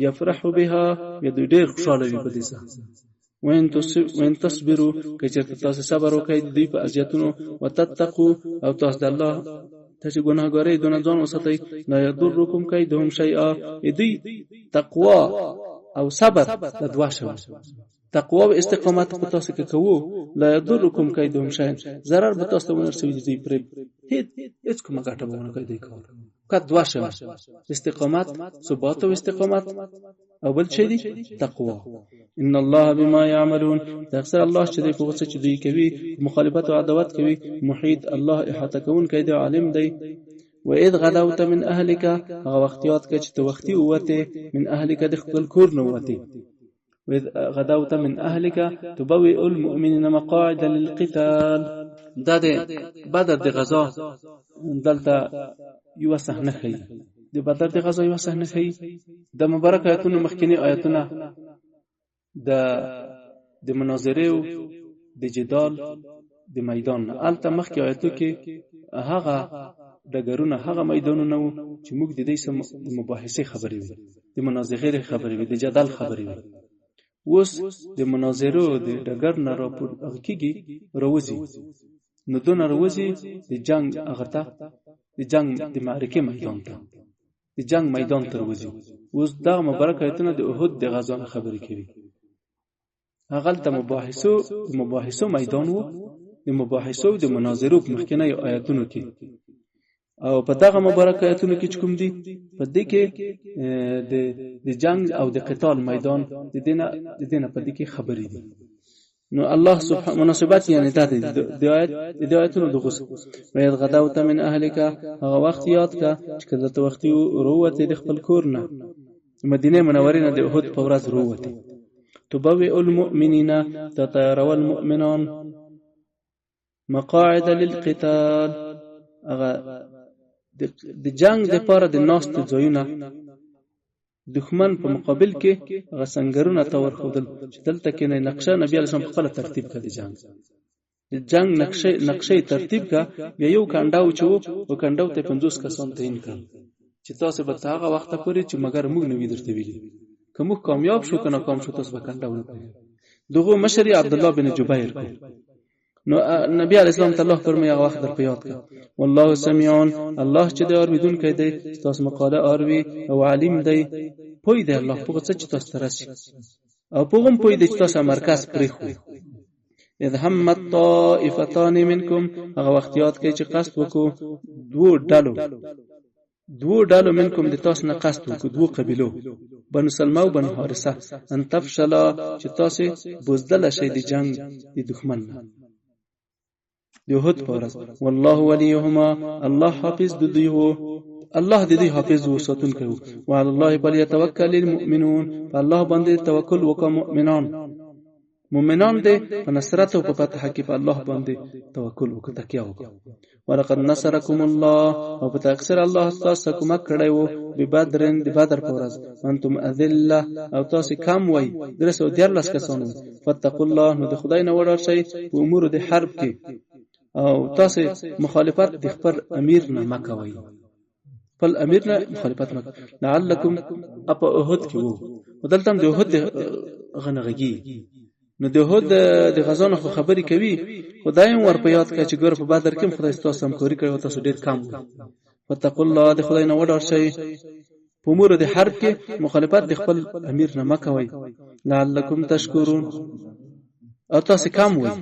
A: یفرح بها، یدوی ډیر خوشاله وي په دې ځای. وان تصبروا، کچرته تاسو صبر وکړئ د دې په اذیتونو، وتتقوا، او تاسو د الله ته چې ګناهګاري دونه ځان وساتئ، لا یضرکم کیدهم شیئا، دې تقوا او صبر د دوا شو. تقوا او استقامت په تاسو کې کوو، لا یضرکم کیدهم شیئا، zarar به تاسو ونه رسوي دې پر هیڅ کومه ګټه به ونه کوي دې کار. کله دوا شو استقامت، ثبات او استقامت، او بل شي دي تقوا. ان الله بما يعملون، اکثر الله چې دې په څه چې دوی کوي مخالفت او عداوت کوي محیط، الله احاطه کون کوي، عالم دی. وإذ غدوت من أهلك، هغه وختيات کې چې ته وختي وته من أهلك د خپل کور نه وته. وإذ غدوت من أهلك تبوئ المؤمنين مقاعد للقتال، دا د بدر د غزا دلته یو صحنه خي، د بدر د غزا یو صحنه خي. د مبارک آیتونو مخکینی آیتونه د مناظره او د جدال د میدان الته مخکې آیتو کې هغه دګرونه هغه میدانونه چې موږ د دې سم مباحثه خبرې وي، د مناظره خبرې وي، د جدال خبرې وي. اوس د مناظره د دګر نه راپور کېږي روزي، نو دون روزي د جنگ هغه ته د جنگ د معرکه میدان ته د جنگ میدان ته وځي. اوس دا مبارک آیتونه د احد د غزا خبرې کوي. هغه ته مباحثو میدان وو، د مباحثو د مناظرو په مخکنی آیتونو کې. او په دغه مبارک آیتونو کې کوم دي؟ په دې کې د جنگ او د قتال میدان د دینه په دې کې خبرې دي. نو الله سبحانه مناسبت یعنی د آیتونو د غوسه وید غداوت من اهلک، هغه وخت یاد کا چې کله ته وخت وروته د خپل کور نه مدینه منوره نه د احد په ورځ وروته. تبوئ المؤمنین تطيروا المؤمنون مقاعد للقتال، هغه د جنگ د پاره د ناس ته ځایونه دښمن په مقابل کې هغه سنگرونه تور خودل چې دلته کې نه نقشه نبی علیه السلام خپل ترتیب کړي. جنگ نقشه ترتیب کا بیا یو کنداو چې او کنداو ته 50 کسان تعین کړ چې تاسو به هغه وخت پورې چې مگر موږ نه ویدرته ویلي کوم کامیاب شو کنه کام شو تاسو به کنداو نه کوي. دغه مشر عبد الله بن جبیر کو. نو نبی علیہ السلام الله فرمایي هغه وخت در په یاد کا والله سميعون، الله چې د اوریدون کې دی تاسو مقاله اوروي او علیم دی، پوی دی الله په څه چې تاسو ترسي او په کوم پوی دی چې تاسو مرکز پرې خو. اذ همت طائفتان منکم، هغه وخت یاد کې چې قصد وکړو دوه ډلو منکم د تاسو نه قصد وکړو، دوه قبیلو بنو سلمہ او بنو حارثه، ان تفشلا چې تاسو بوزدل شي د جنگ د دښمن نه د احد پورز. والله وليهما، الله حافظ د دوی وو، الله د دوی حافظ وو ساتونکی وو. وعلى الله فليتوكل المؤمنون، الله باندې توکل وکړه مؤمنان دې په نصرت او په فتح کې په الله باندې توکل وکړه، تکیه وکړه. ولقد نصركم الله، او په اکثر الله تاسو کومک کړی وو په بدر پورز. انتم اذله، او تاسو کم وای 314 کسانو. فتقوا الله، نو د خدای نه وډار شئ په امور د حرب کې، او تاسو مخالفت د خپل امیر نه مکوئ، خپل امیر نه مخالفت مکوئ. لعلکم اپ احد کې وو ودلته د احد غنغږي. نو د احد د غزانو خبرې کوي، خدایم ور په یاد کړه چې ګور په بدر کې خدای تاسو همکاري کوي او تاسو ډیر کم. فتقوا الله، د خدای نه وډار شئ په امور د حرب کې مخالفت د خپل امیر نه مکوئ. لعلکم تشکرون، او تاسو کم وای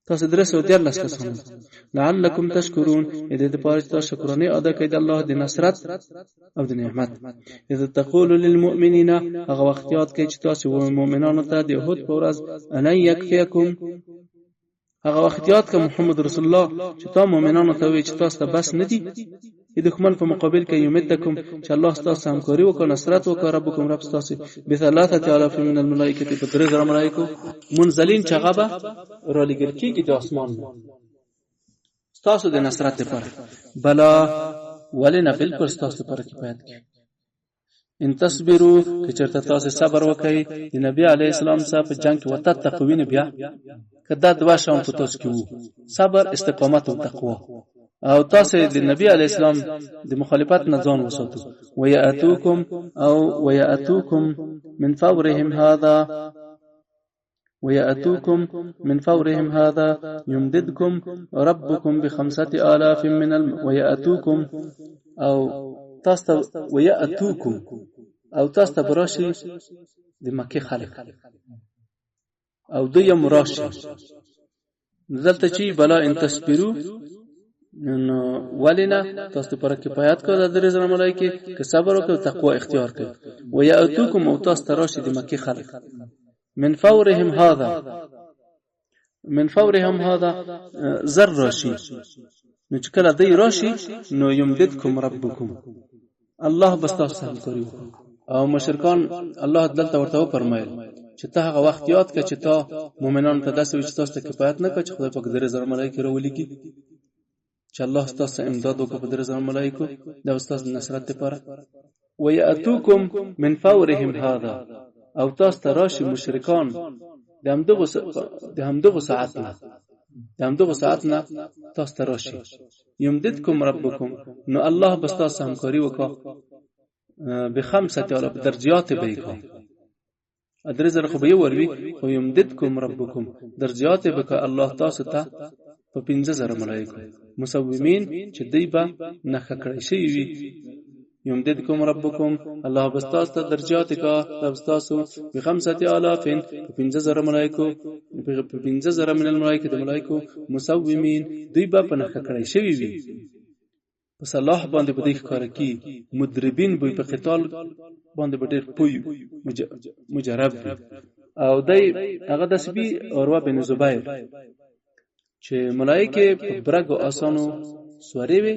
A: تاسو 314 کسان. لعلکم تشکرون، دې د پاره تاسو شکرانه ادا کړئ د الله د نصرت او د نعمت. اذا تقول للمؤمنین، هغه وخت یاد کړئ چې تاسو مؤمنانو ته د احد په ورځ ان یکفیکم، هغه وخت یاد کړئ محمد رسول الله چې تاسو مؤمنانو ته وایي چې تاسو بس نه دي د دښمن په مقابل کې یمدکم، چې الله تاسو همکاري وکړي نصرت وکړي ربکم رب تاسو ب3000 من الملائکه، په 3000 ملائکه منزلین چغبه را لګل کېږي د اسمان تاسو د نصرت لپاره. بلا ولنا بالکل تاسو لپاره کفایت کوي. ان تصبروا، که چېرته تاسو صبر وکړئ د نبی علی السلام سره په جنگ کې وتتقوین، بیا کدا دوا شاو په تاسو کې وو صبر، استقامت او تقوا، او تاسو د نبی علی السلام د مخالفت نه ځان وساتو. وياتوکم من فورهم هذا يمددكم ربكم ب5000 من وياتوكم، او تاسو براشي د مکه خلک او دوی مراشي دلته چې بلا ان تصبروا، نو ولنا تاسو پر کفایت کو د 3000 ملائکه که صبر او تقوا اختیار کړئ. وياتوکم، او تاسو تراشي د مکه خلک من فورهم هذا زر راشي، نو چې کله دی راشي نو یمددکم ربکم، الله بس تاسو همکاري وکړي. او مشرکان الله دلته ورته فرمایل چې ته هغه وخت یاد کړه چې تا مؤمنانو ته داسې چې تاسو ته کفایت نه کړ چې خدای پاک 3000 ملائکه راولېږي، چې الله تاسو امداد وکړي په 3000 ملائکه د تاسو نصرت لپاره. وياتوکم من فورهم هذا، او تاسو تراشي مشرکان د همدغه ساعت نه تاسو تراشي. یمددکم ربکم، نو الله بس تاسو همکاري وکړه ب5000 درجات به وکړه. ادرزر خو به وروي، خو یمددکم ربکم درجات به وکړه الله تاسو ته په 15000 ملائکه مسومین چې دی به نخ کړی شي وي. یمددکم ربکم الله بستاس ته درجات کا تبستاسو ب5000 5000 ملائکو ب5000 من الملائکه د ملائکو مسومین دوی به پنه کړی شوی وي په صلاح باندې په دې ښکار کی مدربین به په قتال باندې ډېر پوی مجرب او دای هغه د سبي اوروا بن زبیر چې ملائکه په برګ اسانو سوري وي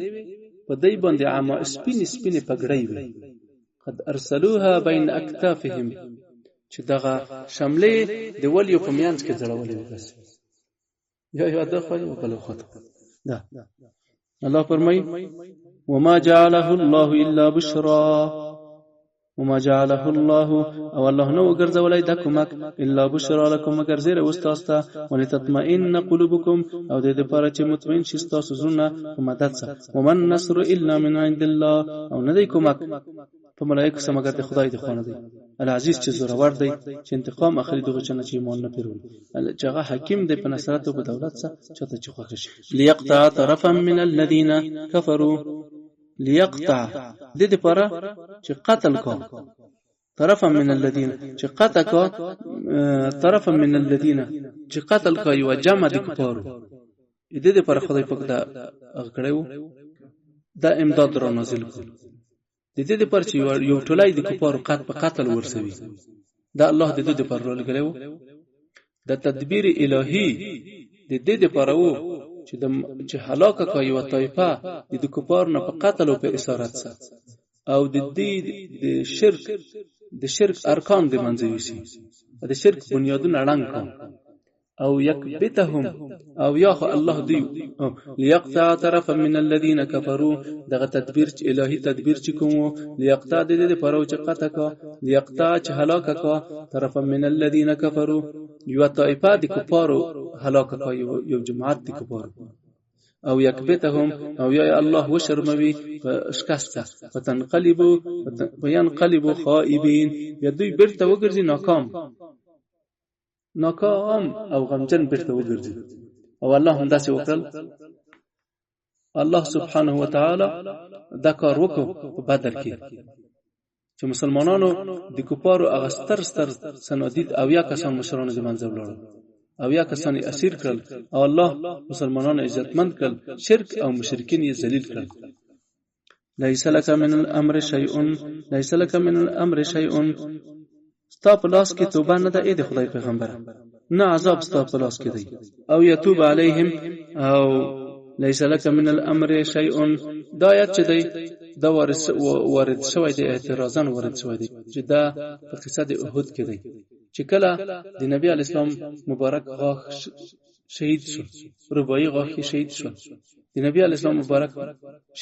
A: په دای باندې عامه سپین پګړی وي قد ارسلوها بین اکتافهم چې دغه شملې د ولیو په میانځ کې ځړولې بس یا د خو په لوخته دا الله فرمای وما جعله الله الا بشرا وما جعله الله او الله نو ګرځولای د کومک الا بشرا لكم مگر زیره واستاستا ولتطمئن قلوبكم او د دې لپاره چې مطمئن شي تاسو زړه په مدد سره ومن نصر الا من عند الله او نه دی کومک په ملائکه سره مگر د خدای د خوانه دی العزیز چې زوره ور دی چې انتقام اخلي دغه چنه چې ایمان نه پیرول چې هغه حکیم دی په نصرت او په دولت سره چاته چې خوښ شي ليقطع طرفا من الذين كفروا ليقطع د دې لپاره چې قتل کو طرفا من الذين چې قتل کو طرفا من الذين چې قتل کو یو جمع د کفارو د دې لپاره خدای پاک دا کړو دا امداد را نازل کړ د دې لپاره چې یو ټولای د کفارو قتل ورسوي دا الله د دې لپاره رول کړو د تدبیر الهی د دې لپاره وو چې هلاکه کوي یو طایفه د کفار نه په قتل او په اسارت سره او د دې د شرک ارکان د منځوي سي د شرک بنیادونه اړنګ کړ او یکبتهم او یا الله دی ليقطع طرفا من الذين كفروا دغه تدبیر الهی تدبیر چې کوم ليقطع د دې پرو چې قطع کا ليقطع چې هلاکه کا طرفا من الذين كفروا یو طائفه د کفارو هلاکه کا یو جماعت د کفارو او یکبتهم او یا الله وشرموي شکسته فتنقلبوا وينقلبوا خائبين یدوی برته وګرځي ناکام او غمجن برته وګرځي او الله هم داسې وکړل الله سبحانه و تعالی دا کار وکړ په بدر کې چې مسلمانانو د کفارو اغستر سنادید او یا کسان مشرانو د منځ ولاړ او یا کسان اسیر کړل او الله مسلمانانو عزتمند کړل شرک او مشرکین یې ذلیل کړل ليس لك من الامر شيء ستا په لاس کې توبه نه ده د خدای پیغمبر نه عذاب ستا په لاس کې دی او یتوب علیهم او ليس لك من الامر شيء دا آیت چې دی دا وارد شوی دی اعتراضاً وارد شوی دی چې دا په قصه د احد کې دی چې کله د نبی علی اسلام مبارک غاښ شهید شو رباعي غاښ شهید شو د نبی علی اسلام مبارک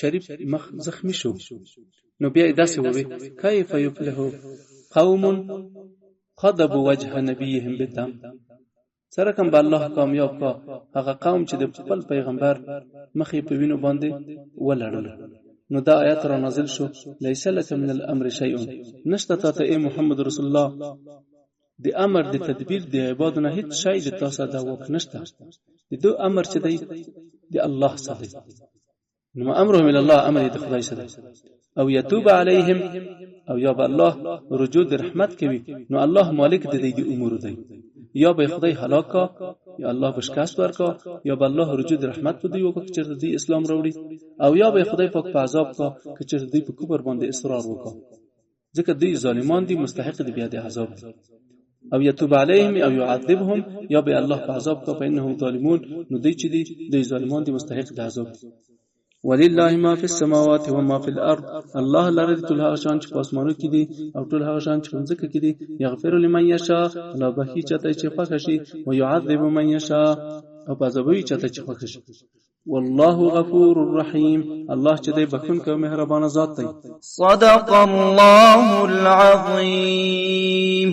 A: شریف مخ زخمی شو نو بیا داسې ووي کیف یفلح قوم خضبوا وجه نبيهم بالدم سره کوم الله کامیاب کا هغه قوم چې د خپل پیغمبر مخې په وینو باندې ولړل نو دا آیت را نازل شو ليس لك من الامر شيء نشته ته ای محمد رسول الله د امر د تدبیر د عبادت نه هیڅ شی د تاسو دا وک نشته د دو امر چې دی الله سره نو امرهم الى الله امر د خدای سره او یتوب علیهم او یا به الله رجوع د رحمت کوي نو الله مالک د دې امور دی یا به خدای هلاک یا الله بشکست ورکا یا به الله رجوع د رحمت په دی وکړي چې د اسلام راوړي او یا به خدای پاک په عذاب کا چې د په کفر باندې اصرار وکړي ځکه دوی ظالمان دي مستحق دي بیا د عذاب او یتوب علیهم او يعذبهم یا به الله په عذاب کا فإنهم ظالمون نو دوی چې دي ظالمان دي مستحق د عذاب ولله ما فی السماوات و ما فی الارض الله لري ټول هغه شان چې په اسمانو کې دي او ټول هغه شان چې په ځمکه کې دي یغفر لمن یشاء الله بخي چاته چې خوښ شي او يعذب من یشاء او عذابوي چاته چې خوښ شي والله غفور رحیم الله چې دی بخښونکی او مهربان ذات دی
B: صدق الله العظیم